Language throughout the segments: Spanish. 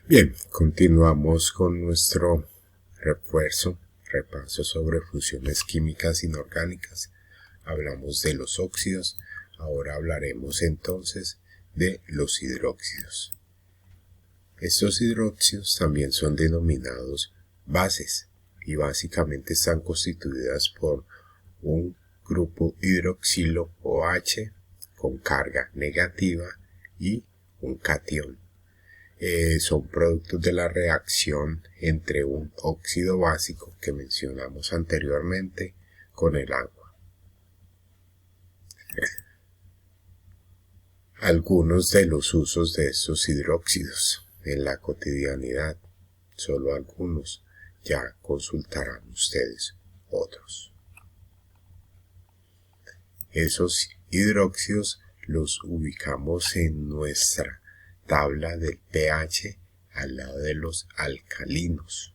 Bien, continuamos con nuestro repaso sobre fusiones químicas inorgánicas. Hablamos de los óxidos, ahora hablaremos entonces de los hidróxidos. Estos hidróxidos también son denominados bases y básicamente están constituidas por un grupo hidroxilo OH con carga negativa y un catión. Son productos de la reacción entre un óxido básico que mencionamos anteriormente con el agua. Algunos de los usos de estos hidróxidos en la cotidianidad, solo algunos, ya consultarán ustedes otros. Esos hidróxidos los ubicamos en nuestra tabla del pH al lado de los alcalinos.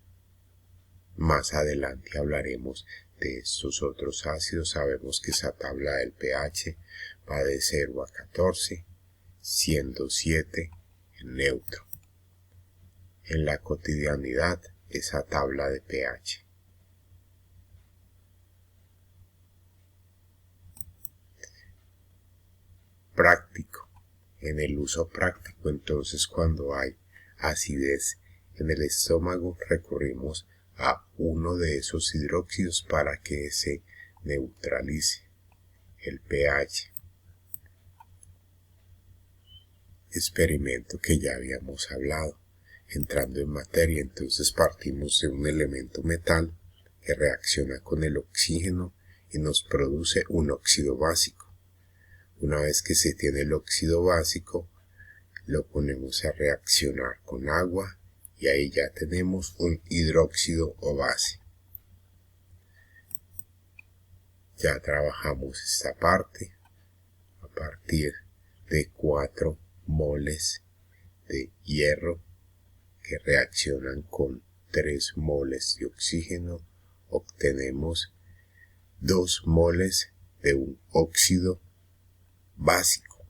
Más adelante hablaremos de estos otros ácidos. Sabemos que esa tabla del pH va de 0 a 14, siendo 7 neutro. En la cotidianidad, esa tabla de pH. Práctico. En el uso práctico, entonces, cuando hay acidez en el estómago, recurrimos a uno de esos hidróxidos para que se neutralice el pH. Experimento que ya habíamos hablado. Entrando en materia, entonces partimos de un elemento metal que reacciona con el oxígeno y nos produce un óxido básico. Una vez que se tiene el óxido básico, lo ponemos a reaccionar con agua y ahí ya tenemos un hidróxido o base. Ya trabajamos esta parte a partir de 4 moles de hierro que reaccionan con 3 moles de oxígeno, obtenemos 2 moles de un óxido básico.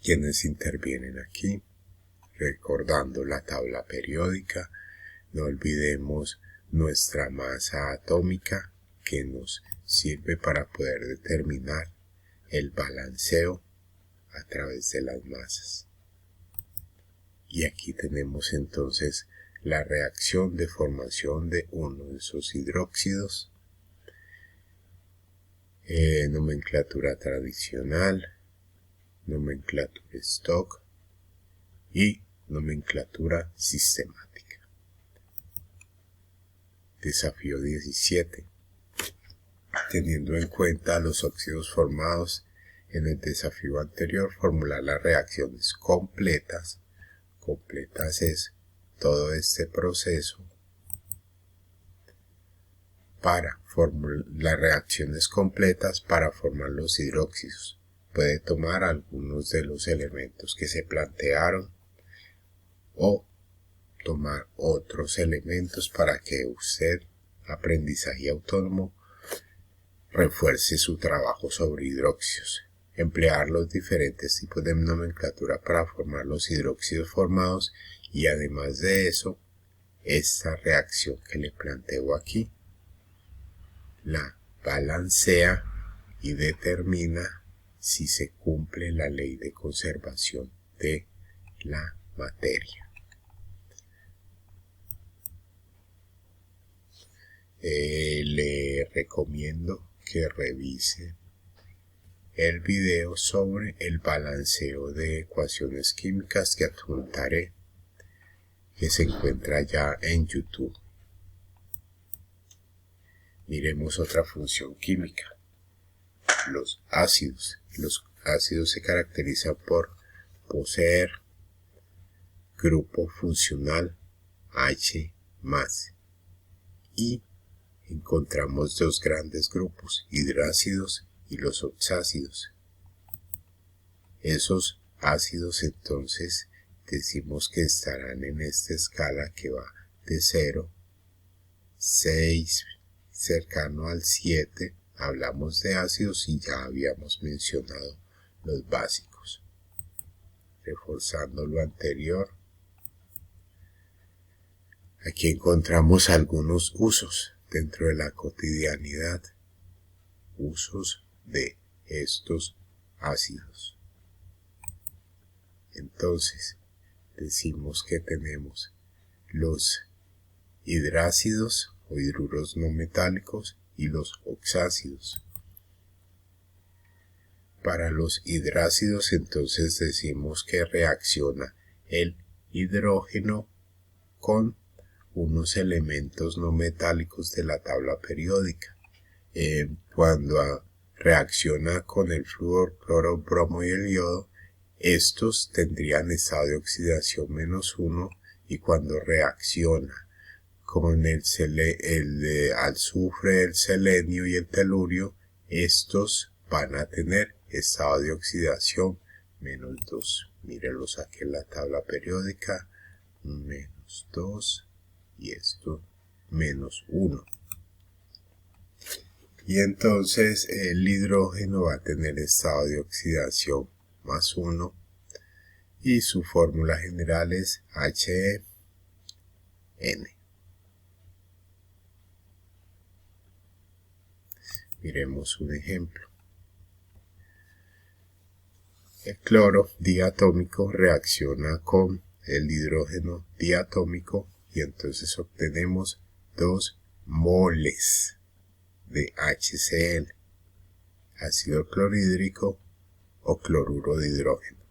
Quienes intervienen aquí, recordando la tabla periódica, no olvidemos nuestra masa atómica que nos sirve para poder determinar el balanceo a través de las masas. Y aquí tenemos entonces la reacción de formación de uno de esos hidróxidos. Nomenclatura tradicional, nomenclatura stock y nomenclatura sistemática. Desafío 17. Teniendo en cuenta los óxidos formados en el desafío anterior, formular las reacciones completas. Completas es todo este proceso para formular las reacciones completas para formar los hidróxidos. Puede tomar algunos de los elementos que se plantearon o tomar otros elementos para que usted, aprendizaje autónomo, refuerce su trabajo sobre hidróxidos. Emplear los diferentes tipos de nomenclatura para formar los hidróxidos formados y además de eso, esta reacción que le planteo aquí la balancea y determina si se cumple la ley de conservación de la materia. Le recomiendo que revise el video sobre el balanceo de ecuaciones químicas que adjuntaré, que se encuentra ya en YouTube. Miremos otra función química. Los ácidos. Los ácidos se caracterizan por poseer grupo funcional H+, y encontramos dos grandes grupos, hidrácidos y los oxácidos. Esos ácidos entonces decimos que estarán en esta escala que va de 0, 6, cercano al 7, hablamos de ácidos y ya habíamos mencionado los básicos. Reforzando lo anterior, Aquí encontramos algunos usos dentro de la cotidianidad, usos de estos ácidos. Entonces, decimos que tenemos los hidrácidos o hidruros no metálicos y los oxácidos. Para los hidrácidos, entonces decimos que reacciona el hidrógeno con unos elementos no metálicos de la tabla periódica. Cuando reacciona con el flúor, cloro, bromo y el yodo, estos tendrían estado de oxidación -1, y cuando reacciona con el azufre, el selenio y el telurio, estos van a tener estado de oxidación -2. Mírenlos aquí en la tabla periódica, -2 y esto -1. Y entonces el hidrógeno va a tener estado de oxidación +1 y su fórmula general es HN. Miremos un ejemplo. El cloro diatómico reacciona con el hidrógeno diatómico y entonces obtenemos 2 moles de HCl, ácido clorhídrico o cloruro de hidrógeno.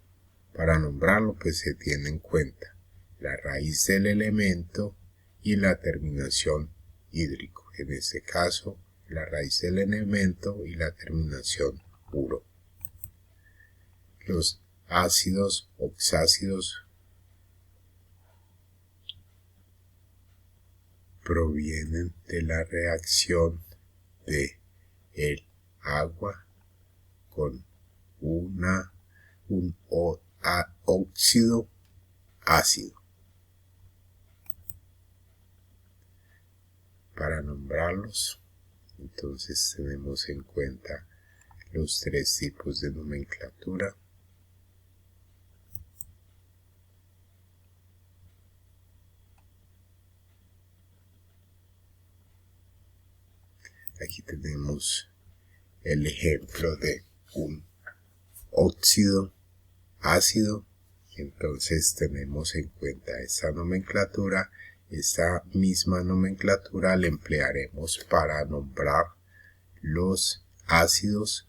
Para nombrarlo, pues se tiene en cuenta la raíz del elemento y la terminación hídrico. En este caso, la raíz del elemento y la terminación uro. Los ácidos oxácidos provienen de la reacción de el agua con un óxido ácido. Para nombrarlos, entonces tenemos en cuenta los 3 tipos de nomenclatura. Aquí tenemos el ejemplo de un óxido ácido. Entonces tenemos en cuenta esta nomenclatura. Esta misma nomenclatura la emplearemos para nombrar los ácidos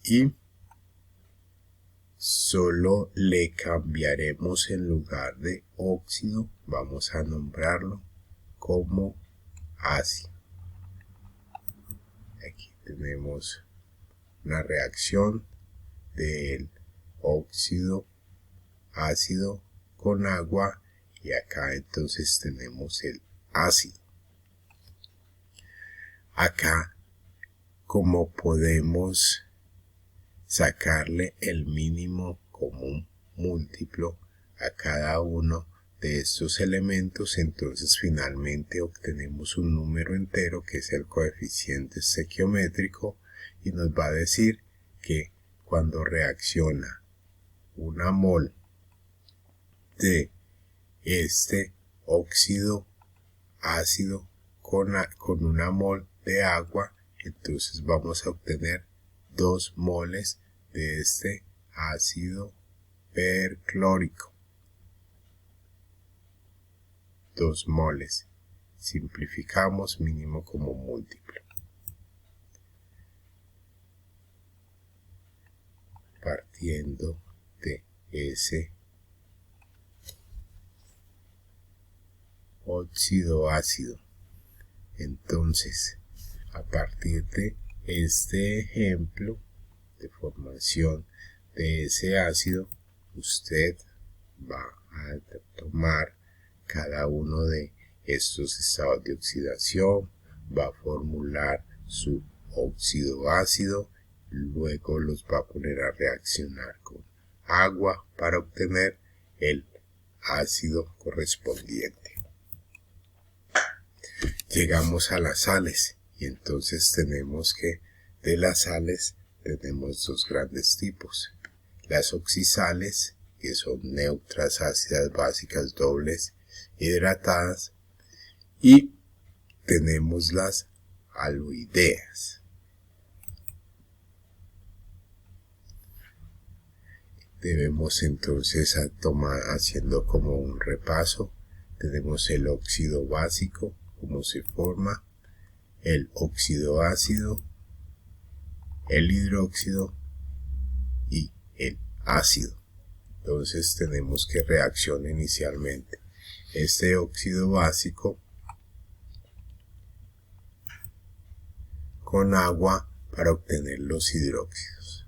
y solo le cambiaremos, en lugar de óxido, vamos a nombrarlo como ácido. Aquí tenemos una reacción del óxido ácido con agua y acá entonces tenemos el ácido. Acá, como podemos sacarle el mínimo común múltiplo a cada uno de estos elementos, entonces finalmente obtenemos un número entero que es el coeficiente estequiométrico y nos va a decir que cuando reacciona una mol de este óxido ácido con una mol de agua, entonces vamos a obtener 2 moles de este ácido perclórico. 2 moles. Simplificamos mínimo como múltiplo. Partiendo de ese óxido ácido. Entonces, a partir de este ejemplo de formación de ese ácido, usted va a tomar cada uno de estos estados de oxidación, va a formular su óxido ácido, luego los va a poner a reaccionar con agua para obtener el ácido correspondiente. Llegamos a las sales y entonces tenemos que de las sales tenemos 2 grandes tipos. Las oxisales, que son neutras, ácidas, básicas, dobles, hidratadas, y tenemos las aloideas. Debemos entonces tomar, haciendo como un repaso, tenemos el óxido básico, cómo se forma, el óxido ácido, el hidróxido y el ácido. Entonces tenemos que reacciona inicialmente este óxido básico con agua para obtener los hidróxidos,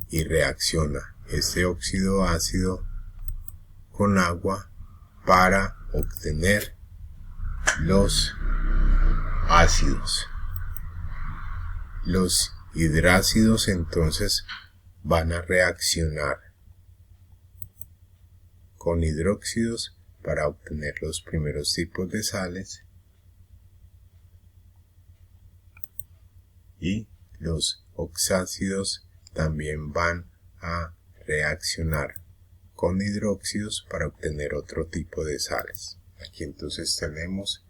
y reacciona este óxido ácido con agua para obtener los ácidos. Los hidrácidos entonces van a reaccionar con hidróxidos para obtener los primeros tipos de sales, y los oxácidos también van a reaccionar con hidróxidos para obtener otro tipo de sales. Aquí entonces tenemos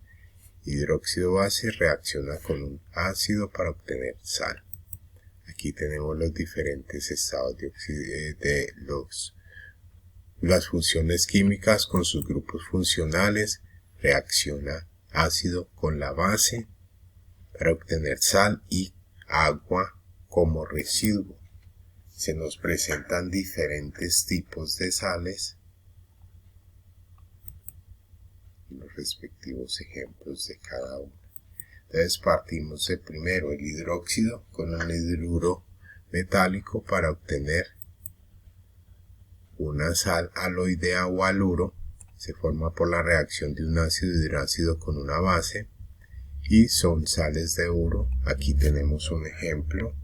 hidróxido base reacciona con un ácido para obtener sal. Aquí tenemos los diferentes estados de las funciones químicas con sus grupos funcionales. Reacciona ácido con la base para obtener sal y agua como residuo. Se nos presentan diferentes tipos de sales y los respectivos ejemplos de cada uno. Entonces partimos de primero el hidróxido con un hidruro metálico para obtener una sal aloidea o haluro. Se forma por la reacción de un ácido hidrácido con una base y son sales de uro. Aquí tenemos un ejemplo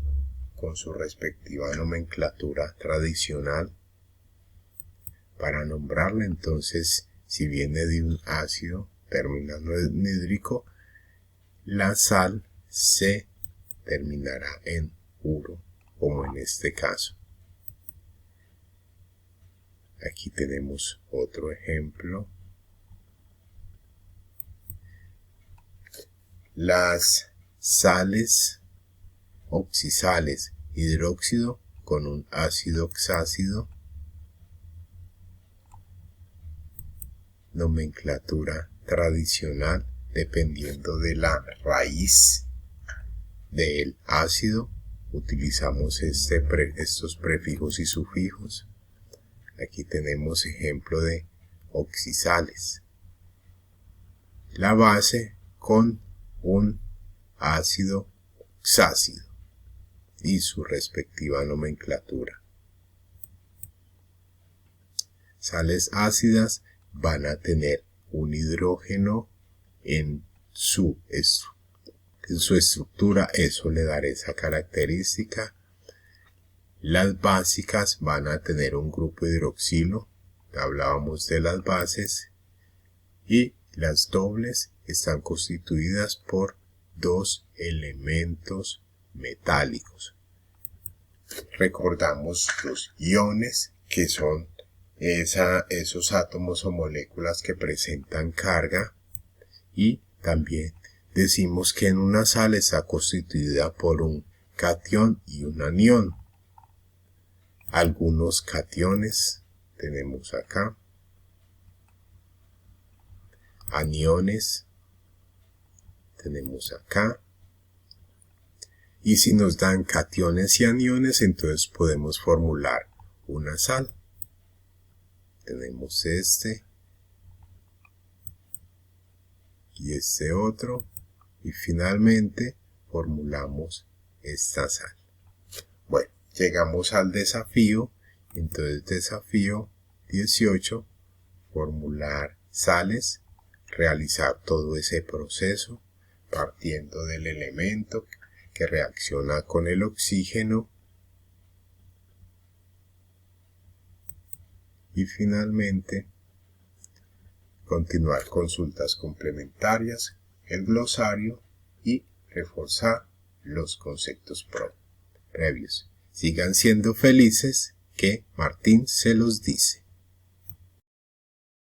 con su respectiva nomenclatura tradicional. Para nombrarla entonces, si viene de un ácido terminando en hídrico, la sal se terminará en uro, como en este caso. Aquí tenemos otro ejemplo. Las sales oxisales, hidróxido con un ácido oxácido, nomenclatura tradicional dependiendo de la raíz del ácido, utilizamos estos prefijos y sufijos. Aquí tenemos ejemplo de oxisales. La base con un ácido oxácido y su respectiva nomenclatura. Sales ácidas van a tener un hidrógeno en su estructura, eso le dará esa característica. Las básicas van a tener un grupo hidroxilo, hablábamos de las bases, y las dobles están constituidas por dos elementos metálicos. Recordamos los iones, que son esos átomos o moléculas que presentan carga, y también decimos que en una sal está constituida por un catión y un anión. Algunos cationes tenemos acá, aniones tenemos acá, y si nos dan cationes y aniones, entonces podemos formular una sal. Tenemos este y este otro, y finalmente formulamos esta sal. Bueno, llegamos al desafío. Entonces desafío 18, formular sales, realizar todo ese proceso partiendo del elemento que reacciona con el oxígeno y finalmente continuar consultas complementarias, el glosario y reforzar los conceptos previos. Sigan siendo felices, que Martín se los dice.